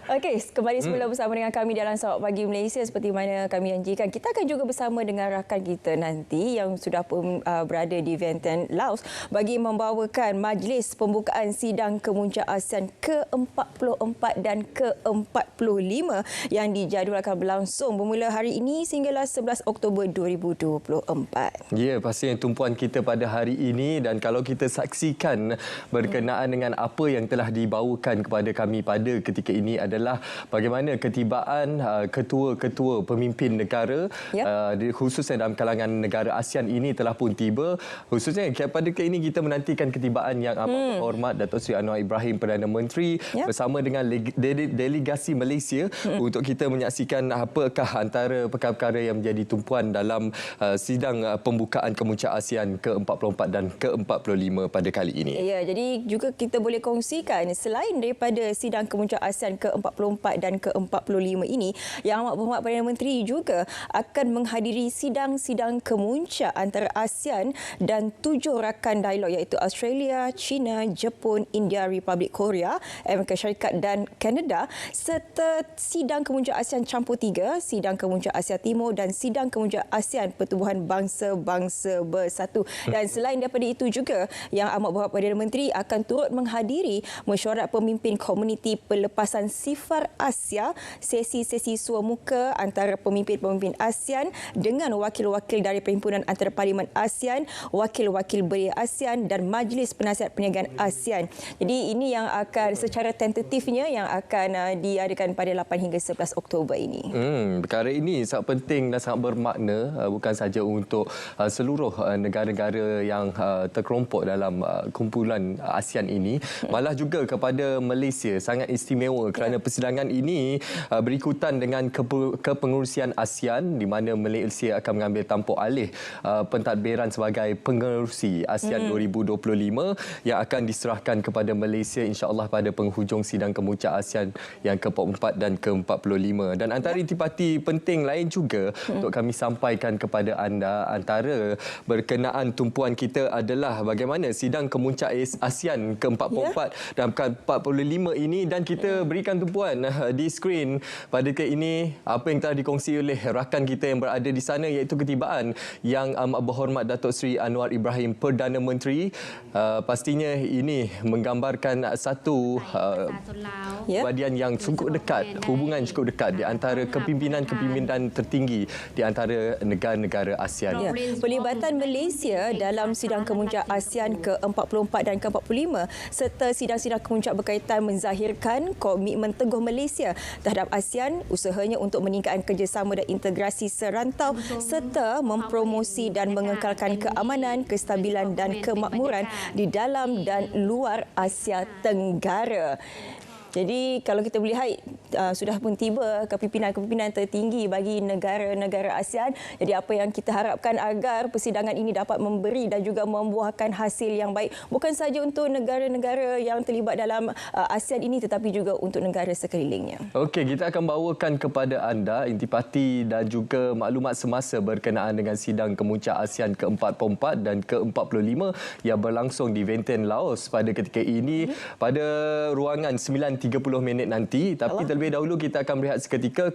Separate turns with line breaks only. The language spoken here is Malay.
Okey, kembali semula bersama dengan kami dalam Sawak Pagi Malaysia seperti mana kami janjikan. Kita akan juga bersama dengan rakan kita nanti yang sudah pun berada di Vientiane, Laos bagi membawakan majlis pembukaan sidang kemuncak ASEAN ke-44 dan ke-45 yang dijadualkan berlangsung bermula hari ini sehinggalah 11 Oktober 2024.
Ya, pastinya tumpuan kita pada hari ini, dan kalau kita saksikan berkenaan dengan apa yang telah dibawakan kepada kami pada ketika ini adalah bagaimana ketibaan ketua-ketua pemimpin negara, khususnya dalam kalangan negara ASEAN ini telah pun tiba. Khususnya pada ketika ini kita menantikan ketibaan yang amat berhormat Datuk Seri Anwar Ibrahim Perdana Menteri bersama dengan delegasi Malaysia untuk kita menyaksikan apakah antara perkara-perkara yang menjadi tumpuan dalam sidang pembukaan kemuncak ASEAN ke-44 dan ke-45 pada kali ini.
Ya, jadi juga kita boleh kongsikan selain daripada sidang kemuncak ASEAN ke-44 dan ke-45 ini, Yang Amat Berhormat Perdana Menteri juga akan menghadiri sidang-sidang kemuncak antara ASEAN dan 7 rakan dialog iaitu Australia, China, Jepun, India, Republik Korea, Amerika Syarikat dan Kanada, serta sidang kemuncak ASEAN Campur 3, sidang kemuncak Asia Timur dan sidang kemuncak ASEAN Pertubuhan Bangsa-Bangsa Bersatu. Dan selain daripada itu juga, Yang Amat Berhormat Perdana Menteri akan turut menghadiri mesyuarat pemimpin komuniti pelepasan sifar Asia, sesi-sesi suamuka antara pemimpin-pemimpin ASEAN dengan wakil-wakil dari Perhimpunan Antarparlimen ASEAN, wakil-wakil belia ASEAN dan Majlis Penasihat Perniagaan ASEAN. Jadi ini yang akan secara tentatifnya yang akan diadakan pada 8 hingga 11 Oktober ini.
Perkara ini sangat penting dan sangat bermakna bukan sahaja untuk seluruh negara-negara yang terkelompok dalam kumpulan ASEAN ini, malah juga kepada Malaysia sangat istimewa kerana persidangan ini berikutan dengan kepengurusian ASEAN di mana Malaysia akan mengambil tampuk alih pentadbiran sebagai pengerusi ASEAN 2025 yang akan diserahkan kepada Malaysia insya-Allah pada penghujung sidang kemuncak ASEAN yang ke-44 dan ke-45. Dan antara intipati penting lain juga untuk kami sampaikan kepada anda, antara berkenaan tumpuan kita adalah bagaimana sidang kemuncak ASEAN ke-44 dan ke-45 ini, dan kita berikan tumpuan di skrin pada ketika ini apa yang telah dikongsi oleh rakan kita yang berada di sana, iaitu ketibaan Yang Amat Berhormat Datuk Seri Anwar Ibrahim Perdana Menteri. Pastinya ini menggambarkan satu badian yang cukup dekat, hubungan cukup dekat di antara kepimpinan-kepimpinan tertinggi di antara negara-negara ASEAN.
Ya, pelibatan Malaysia dalam sidang kemuncak ASEAN ke-44 dan ke-45 serta sidang-sidang kemuncak berkaitan menzahirkan komitmen teguh Malaysia terhadap ASEAN, usahanya untuk meningkatkan kerjasama dan integrasi serantau serta mempromosi dan mengekalkan keamanan, kestabilan dan kemakmuran di dalam dan luar Asia Tenggara. Jadi kalau kita melihat sudah pun tiba kepimpinan-kepimpinan tertinggi bagi negara-negara ASEAN. Jadi apa yang kita harapkan agar persidangan ini dapat memberi dan juga membuahkan hasil yang baik bukan sahaja untuk negara-negara yang terlibat dalam ASEAN ini tetapi juga untuk negara sekelilingnya.
Okey, kita akan bawakan kepada anda intipati dan juga maklumat semasa berkenaan dengan sidang kemuncak ASEAN ke-44 dan ke-45 yang berlangsung di Vientiane, Laos pada ketika ini pada ruangan 9.30 nanti. Tapi terlebih dahulu kita akan berehat seketika.